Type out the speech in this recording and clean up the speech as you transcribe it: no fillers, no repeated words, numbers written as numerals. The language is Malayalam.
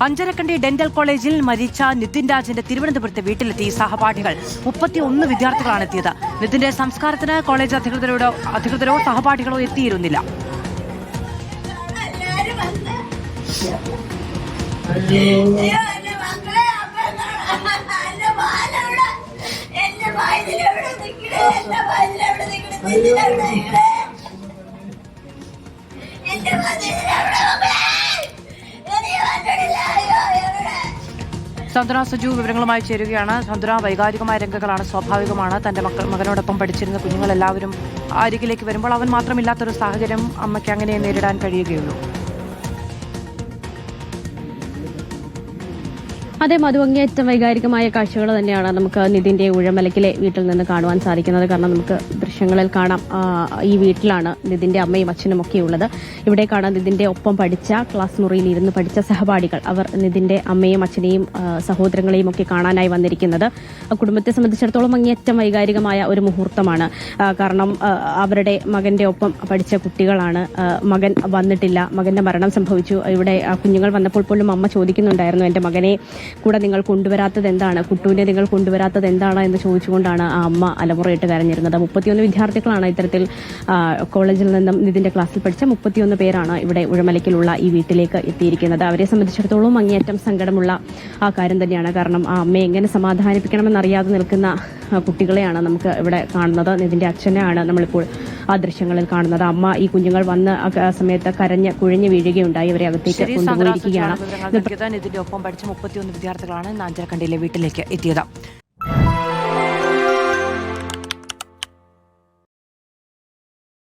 അഞ്ചരക്കണ്ടി ഡെന്റൽ കോളേജിൽ മരിച്ച നിതിൻ രാജിന്റെ തിരുവനന്തപുരത്തെ വീട്ടിലെത്തി സഹപാഠികൾ. 31 വിദ്യാർത്ഥികളാണ് എത്തിയത്. നിതിന്റെ സംസ്കാരത്തിന് കോളേജ് അധികൃതരോ സഹപാഠികളോ എത്തിയിരുന്നില്ല. സന്ധ്ര സുജു വിവരങ്ങളുമായി ചേരുകയാണ്. സന്ധ്ര, വൈകാരികമായ രംഗങ്ങളാണ് സ്വാഭാവികമാണ്. തന്റെ മകനോടൊപ്പം പഠിച്ചിരുന്ന കുഞ്ഞുങ്ങളെല്ലാവരും അരികിലേക്ക് വരുമ്പോൾ അവൻ മാത്രമില്ലാത്തൊരു സാഹചര്യം അമ്മയ്ക്ക് അങ്ങനെ നേരിടാൻ കഴിയുകയുള്ളൂ. അതെ മധു, അങ്ങേയറ്റം വൈകാരികമായ കാഴ്ചകൾ തന്നെയാണ് നമുക്ക് നിതിന്റെ ഉഴമലക്കിലെ വീട്ടിൽ നിന്ന് കാണുവാൻ സാധിക്കുന്നത്. കാരണം നമുക്ക് ദൃശ്യങ്ങളിൽ കാണാം, ഈ വീട്ടിലാണ് നിതിന്റെ അമ്മയും അച്ഛനും ഒക്കെ ഉള്ളത്. ഇവിടെ കാണാം നിതിന്റെ ഒപ്പം പഠിച്ച, ക്ലാസ് മുറിയിൽ ഇരുന്ന് പഠിച്ച സഹപാഠികൾ. അവർ നിതിന്റെ അമ്മയും അച്ഛനെയും സഹോദരങ്ങളെയും ഒക്കെ കാണാനായി വന്നിരിക്കുന്നത്. കുടുംബത്തെ സംബന്ധിച്ചിടത്തോളം അങ്ങേയറ്റം വൈകാരികമായ ഒരു മുഹൂർത്തമാണ്. കാരണം അവരുടെ മകന്റെ ഒപ്പം പഠിച്ച കുട്ടികളാണ്. മകൻ വന്നിട്ടില്ല, മകന്റെ മരണം സംഭവിച്ചു. ഇവിടെ കുഞ്ഞുങ്ങൾ വന്നപ്പോൾ പോലും അമ്മ ചോദിക്കുന്നുണ്ടായിരുന്നു, എന്റെ മകനെ കൂടെ നിങ്ങൾ കൊണ്ടുവരാത്തത് എന്താണ്, കുട്ടൂനെ നിങ്ങൾ കൊണ്ടുവരാത്തത് എന്താണ് എന്ന് ചോദിച്ചുകൊണ്ടാണ് ആ അമ്മ അലമുറയിട്ട് കരഞ്ഞിരുന്നത്. 31 വിദ്യാർത്ഥികളാണ് ഇത്തരത്തിൽ കോളേജിൽ നിന്നും നിതിന്റെ ക്ലാസ്സിൽ പഠിച്ച 31 പേരാണ് ഇവിടെ ഉഴമലക്കിലുള്ള ഈ വീട്ടിലേക്ക് എത്തിയിരിക്കുന്നത്. അവരെ സംബന്ധിച്ചിടത്തോളം അങ്ങേയറ്റം സങ്കടമുള്ള ആ കാര്യം തന്നെയാണ്. കാരണം ആ അമ്മയെ എങ്ങനെ സമാധാനിപ്പിക്കണമെന്നറിയാതെ നിൽക്കുന്ന കുട്ടികളെയാണ് നമുക്ക് ഇവിടെ കാണുന്നത്. നിതിന്റെ അച്ഛനെയാണ് നമ്മളിപ്പോൾ ആ ദൃശ്യങ്ങളിൽ കാണുന്നത്. അമ്മ ഈ കുഞ്ഞുങ്ങൾ വന്ന് ആ സമയത്ത് കരഞ്ഞ് കുഴഞ്ഞു വീഴുകയുണ്ടായി. അവരെ അകത്തേക്ക് കൊണ്ടുപോയിരിക്കുകയാണ്. ഇതിന്റെ ഒപ്പം പഠിച്ച 31 വിദ്യാർത്ഥികളാണ് അഞ്ചരക്കണ്ടിയിലെ വീട്ടിലേക്ക് എത്തിയത്.